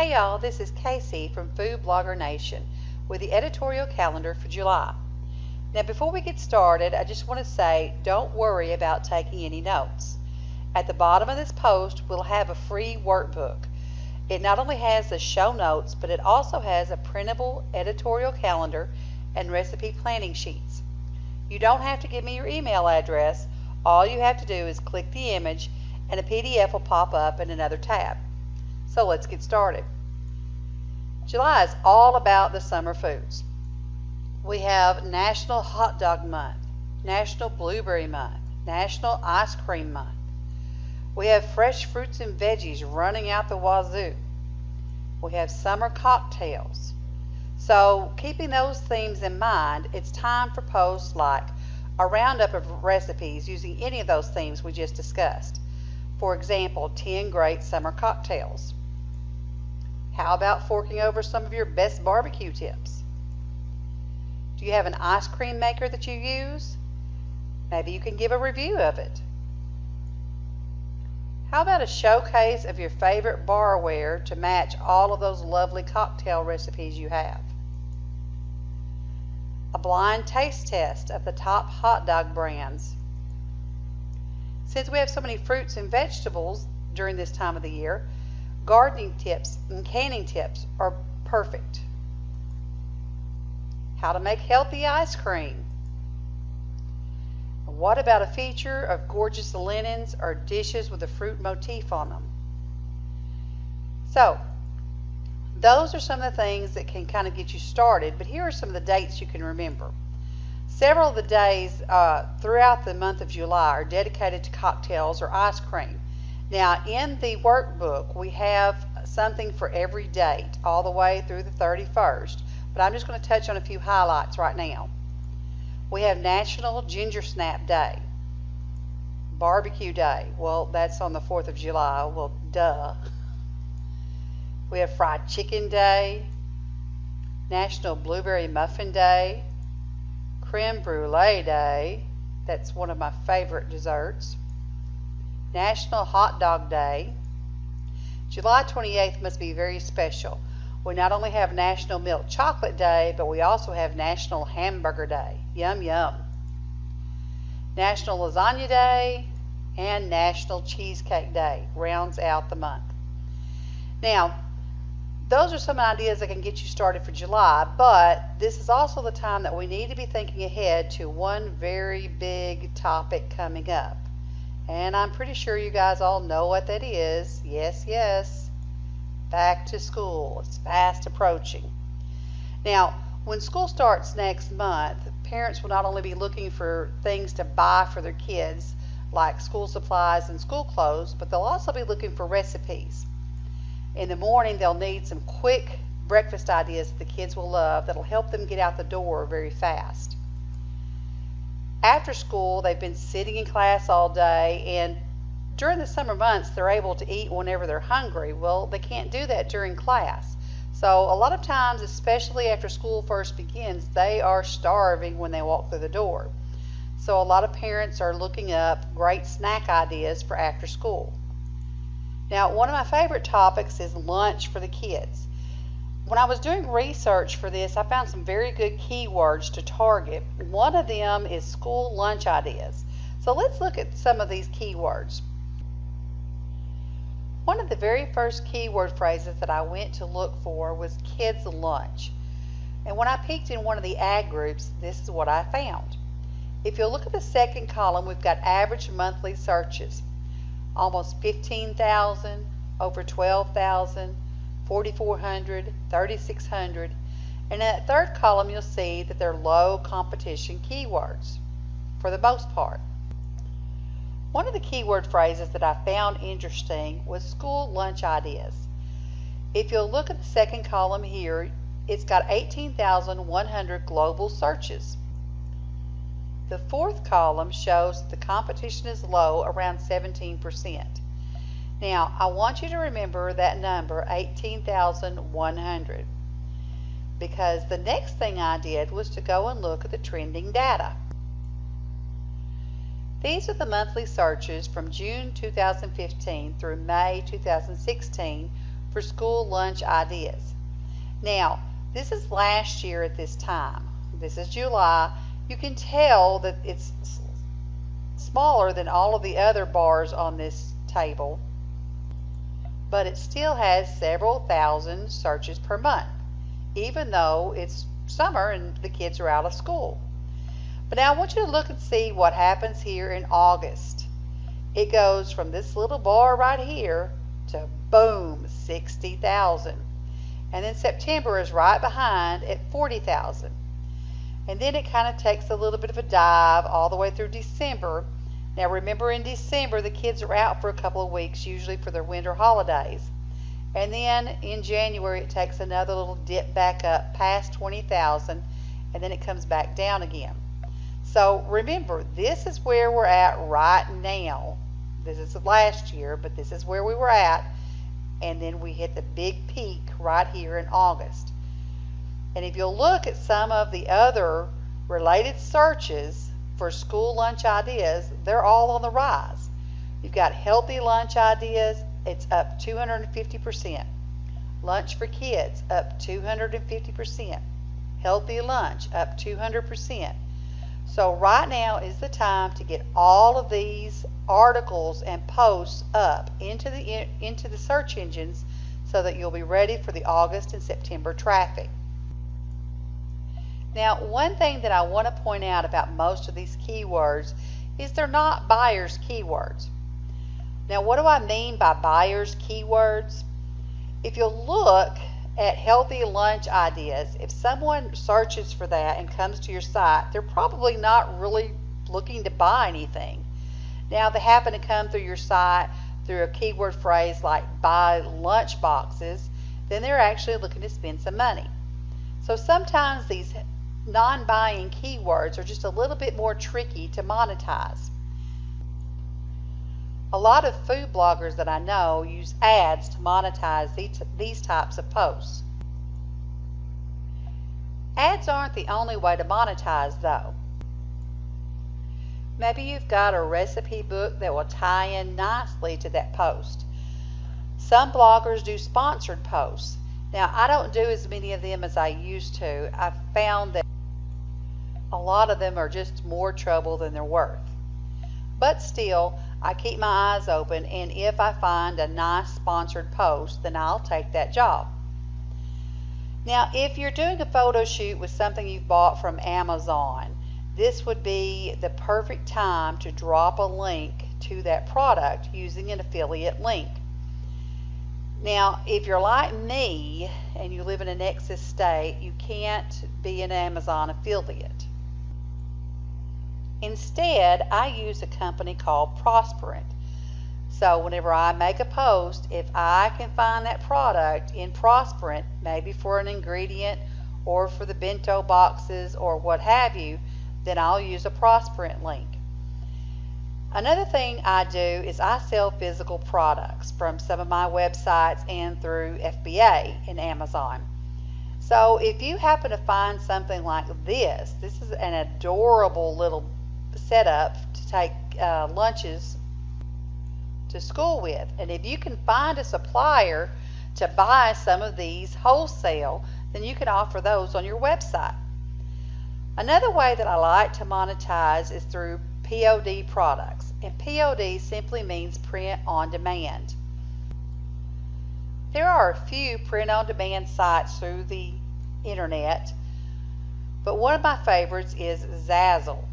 Hey y'all, this is Casey from Food Blogger Nation with the editorial calendar for July. Now before we get started, I just want to say don't worry about taking any notes. At the bottom of this post, we'll have a free workbook. It not only has the show notes, but it also has a printable editorial calendar and recipe planning sheets. You don't have to give me your email address. All you have to do is click the image and a PDF will pop up in another tab. So let's get started. July is all about the summer foods. We have National Hot Dog Month, National Blueberry Month, National Ice Cream Month. We have fresh fruits and veggies running out the wazoo. We have summer cocktails. So keeping those themes in mind, it's time for posts like a roundup of recipes using any of those themes we just discussed. For example, 10 great summer cocktails. How about forking over some of your best barbecue tips? Do you have an ice cream maker that you use? Maybe you can give a review of it. How about a showcase of your favorite barware to match all of those lovely cocktail recipes you have? A blind taste test of the top hot dog brands. Since we have so many fruits and vegetables during this time of the year, gardening tips and canning tips are perfect. How to make healthy ice cream. What about a feature of gorgeous linens or dishes with a fruit motif on them? So, those are some of the things that can kind of get you started, but here are some of the dates you can remember. Several of the days throughout the month of July are dedicated to cocktails or ice cream. Now, in the workbook, we have something for every date, all the way through the 31st, but I'm just going to touch on a few highlights right now. We have National Ginger Snap Day, Barbecue Day. Well, that's on the 4th of July. Well, duh. We have Fried Chicken Day, National Blueberry Muffin Day, Creme Brulee Day. That's one of my favorite desserts. National Hot Dog Day. July 28th must be very special. We not only have National Milk Chocolate Day, but we also have National Hamburger Day. Yum, yum. National Lasagna Day and National Cheesecake Day rounds out the month. Now, those are some ideas that can get you started for July, but this is also the time that we need to be thinking ahead to one very big topic coming up. And I'm pretty sure you guys all know what that is. Yes, yes. Back to school. It's fast approaching. Now, when school starts next month, parents will not only be looking for things to buy for their kids, like school supplies and school clothes, but they'll also be looking for recipes. In the morning, they'll need some quick breakfast ideas that the kids will love that'll help them get out the door very fast. After school, they've been sitting in class all day, and during the summer months, they're able to eat whenever they're hungry. Well, they can't do that during class. So a lot of times, especially after school first begins, they are starving when they walk through the door. So a lot of parents are looking up great snack ideas for after school. Now, one of my favorite topics is lunch for the kids. When I was doing research for this, I found some very good keywords to target. One of them is school lunch ideas. So let's look at some of these keywords. One of the very first keyword phrases that I went to look for was kids lunch. And when I peeked in one of the ad groups, this is what I found. If you look at the second column, we've got average monthly searches. Almost 15,000, over 12,000, 4,400, 3,600, and in that third column you'll see that they're low competition keywords for the most part. One of the keyword phrases that I found interesting was school lunch ideas. If you'll look at the second column here, it's got 18,100 global searches. The fourth column shows that the competition is low, around 17%. Now, I want you to remember that number, 18,100, because the next thing I did was to go and look at the trending data. These are the monthly searches from June 2015 through May 2016 for school lunch ideas. Now, this is last year at this time. This is July. You can tell that it's smaller than all of the other bars on this table, but it still has several thousand searches per month, even though it's summer and the kids are out of school. But now I want you to look and see what happens here in August. It goes from this little bar right here to boom, 60,000. And then September is right behind at 40,000. And then it kind of takes a little bit of a dive all the way through December. Now remember, in December the kids are out for a couple of weeks, usually for their winter holidays. And then in January it takes another little dip back up past 20,000, and then it comes back down again. So remember, this is where we're at right now. This is last year, but this is where we were at. And then we hit the big peak right here in August. And if you'll look at some of the other related searches for school lunch ideas, they're all on the rise. You've got healthy lunch ideas, it's up 250%. Lunch for kids, up 250%. Healthy lunch, up 200%. So right now is the time to get all of these articles and posts up into the search engines so that you'll be ready for the August and September traffic. Now, one thing that I want to point out about most of these keywords is they're not buyers' keywords. Now, what do I mean by buyers' keywords? If you look at healthy lunch ideas, if someone searches for that and comes to your site, they're probably not really looking to buy anything. Now, if they happen to come through your site through a keyword phrase like buy lunch boxes, then they're actually looking to spend some money. So sometimes these non-buying keywords are just a little bit more tricky to monetize. A lot of food bloggers that I know use ads to monetize these types of posts. Ads aren't the only way to monetize though. Maybe you've got a recipe book that will tie in nicely to that post. Some bloggers do sponsored posts. Now, I don't do as many of them as I used to. I've found that a lot of them are just more trouble than they're worth. But still, I keep my eyes open, and if I find a nice sponsored post, then I'll take that job. Now, if you're doing a photo shoot with something you've bought from Amazon, this would be the perfect time to drop a link to that product using an affiliate link. Now, if you're like me and you live in a Nexus state, you can't be an Amazon affiliate. Instead, I use a company called Prosperant. So whenever I make a post, if I can find that product in Prosperant, maybe for an ingredient or for the bento boxes or what have you, then I'll use a Prosperant link. Another thing I do is I sell physical products from some of my websites and through FBA in Amazon. So if you happen to find something like this is an adorable little setup to take lunches to school with. And if you can find a supplier to buy some of these wholesale, then you can offer those on your website. Another way that I like to monetize is through POD products, and POD simply means print on demand. There are a few print on demand sites through the internet, but one of my favorites is Zazzle.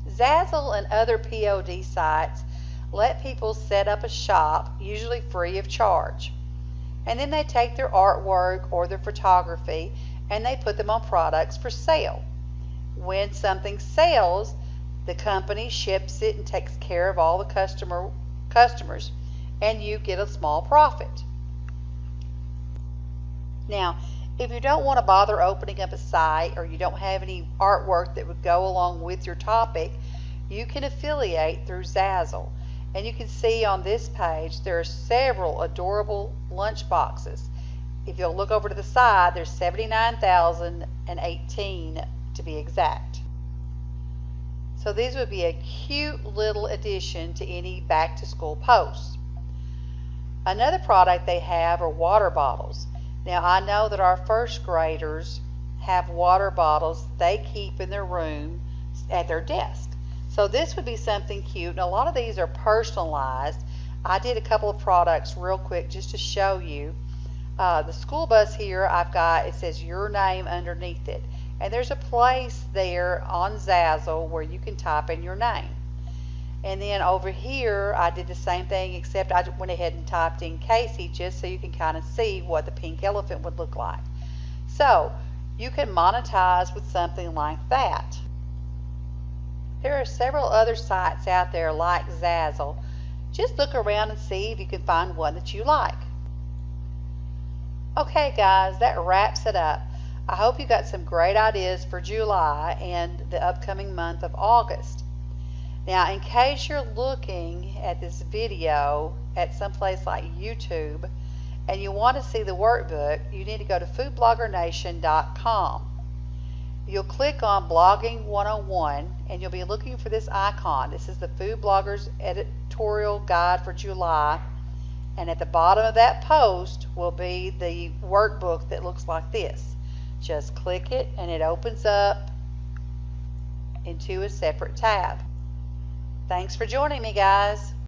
Zazzle and other POD sites let people set up a shop, usually free of charge. And then they take their artwork or their photography and they put them on products for sale. When something sells, the company ships it and takes care of all the customers, and you get a small profit. Now, if you don't want to bother opening up a site or you don't have any artwork that would go along with your topic, you can affiliate through Zazzle. And you can see on this page there are several adorable lunch boxes. If you'll look over to the side, there's 79,018 to be exact. So these would be a cute little addition to any back to school posts. Another product they have are water bottles. Now I know that our first graders have water bottles they keep in their room at their desk. So this would be something cute, and a lot of these are personalized. I did a couple of products real quick just to show you. The school bus here, I've got, it says your name underneath it. And there's a place there on Zazzle where you can type in your name. And then over here, I did the same thing, except I went ahead and typed in Casey just so you can kind of see what the pink elephant would look like. So you can monetize with something like that. There are several other sites out there like Zazzle. Just look around and see if you can find one that you like. Okay guys, that wraps it up. I hope you got some great ideas for July and the upcoming month of August. Now, in case you're looking at this video at someplace like YouTube and you want to see the workbook, you need to go to foodbloggernation.com. You'll click on Blogging 101 and you'll be looking for this icon. This is the Food Bloggers Editorial Guide for July. And at the bottom of that post will be the workbook that looks like this. Just click it and it opens up into a separate tab. Thanks for joining me, guys.